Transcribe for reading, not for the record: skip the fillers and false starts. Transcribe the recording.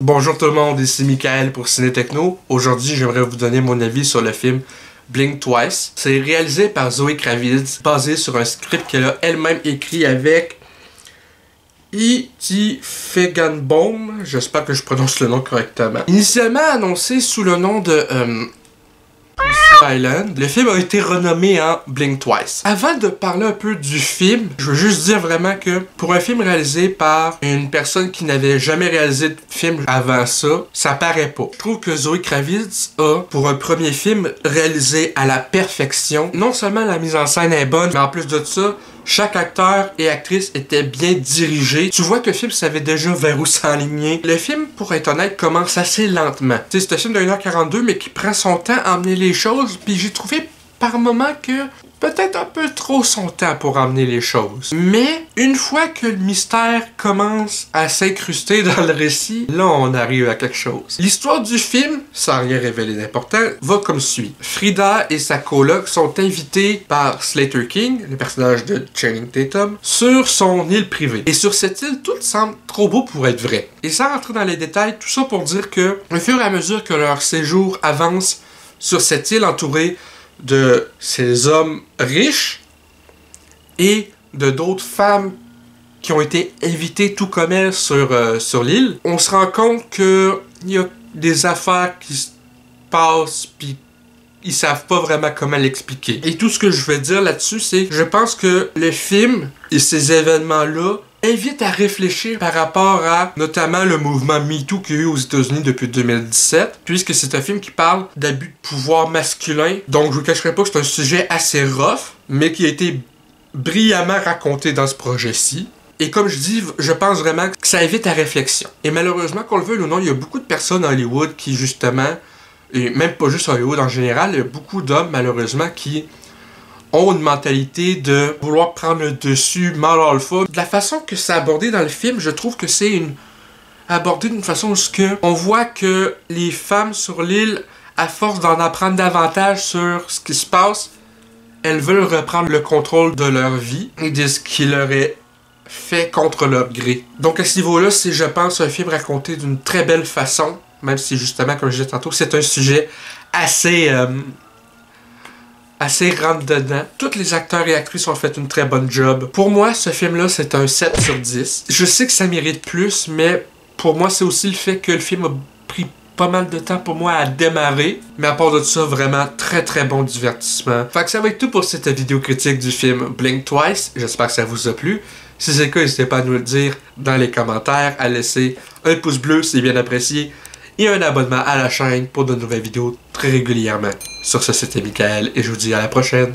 Bonjour tout le monde, ici Michael pour Ciné Techno. Aujourd'hui, j'aimerais vous donner mon avis sur le film Blink Twice. C'est réalisé par Zoe Kravitz, basé sur un script qu'elle a elle-même écrit avec E.T. Feigenbaum. J'espère que je prononce le nom correctement. Initialement annoncé sous le nom de Island, le film a été renommé en Blink Twice. Avant de parler un peu du film, je veux juste dire vraiment que pour un film réalisé par une personne qui n'avait jamais réalisé de film avant ça, ça paraît pas. Je trouve que Zoe Kravitz a, pour un premier film, réalisé à la perfection. Non seulement la mise en scène est bonne, mais en plus de ça, chaque acteur et actrice était bien dirigé. Tu vois que le film savait déjà vers où s'enligner. Le film, pour être honnête, commence assez lentement. Tu sais, c'est un film de 1h42, mais qui prend son temps à emmener les choses. Puis j'ai trouvé par moments que peut-être un peu trop son temps pour emmener les choses. Mais une fois que le mystère commence à s'incruster dans le récit, là on arrive à quelque chose. L'histoire du film, sans rien révéler d'important, va comme suit. Frida et sa coloc sont invités par Slater King, le personnage de Channing Tatum, sur son île privée. Et sur cette île, tout semble trop beau pour être vrai. Et sans rentrer dans les détails, tout ça pour dire que, au fur et à mesure que leur séjour avance sur cette île entourée de ces hommes riches et de d'autres femmes qui ont été invitées tout comme elles sur l'île, on se rend compte que il y a des affaires qui se passent pis ils savent pas vraiment comment l'expliquer. Et tout ce que je veux dire là-dessus, c'est que je pense que le film et ces événements-là invite à réfléchir par rapport à notamment le mouvement MeToo qu'il y a eu aux États-Unis depuis 2017, puisque c'est un film qui parle d'abus de pouvoir masculin. Donc je vous cacherai pas que c'est un sujet assez rough, mais qui a été brillamment raconté dans ce projet-ci. Et comme je dis, je pense vraiment que ça invite à réflexion. Et malheureusement, qu'on le veuille ou non, il y a beaucoup de personnes à Hollywood qui justement, et même pas juste à Hollywood en général, il y a beaucoup d'hommes malheureusement qui ont une mentalité de vouloir prendre le dessus, mâle alpha. De la façon que c'est abordé dans le film, je trouve que c'est abordé d'une façon où on voit que les femmes sur l'île, à force d'en apprendre davantage sur ce qui se passe, elles veulent reprendre le contrôle de leur vie et de ce qui leur est fait contre leur gré. Donc à ce niveau-là, c'est, je pense, un film raconté d'une très belle façon, même si justement, comme je disais tantôt, c'est un sujet assez rentre-dedans. Tous les acteurs et actrices ont fait une très bonne job. Pour moi, ce film-là, c'est un 7 sur 10. Je sais que ça mérite plus, mais pour moi, c'est aussi le fait que le film a pris pas mal de temps pour moi à démarrer. Mais à part de ça, vraiment très très bon divertissement. Fait que ça va être tout pour cette vidéo critique du film Blink Twice. J'espère que ça vous a plu. Si c'est le cas, n'hésitez pas à nous le dire dans les commentaires, à laisser un pouce bleu si c'est bien apprécié et un abonnement à la chaîne pour de nouvelles vidéos très régulièrement. Sur ce, c'était Michael et je vous dis à la prochaine.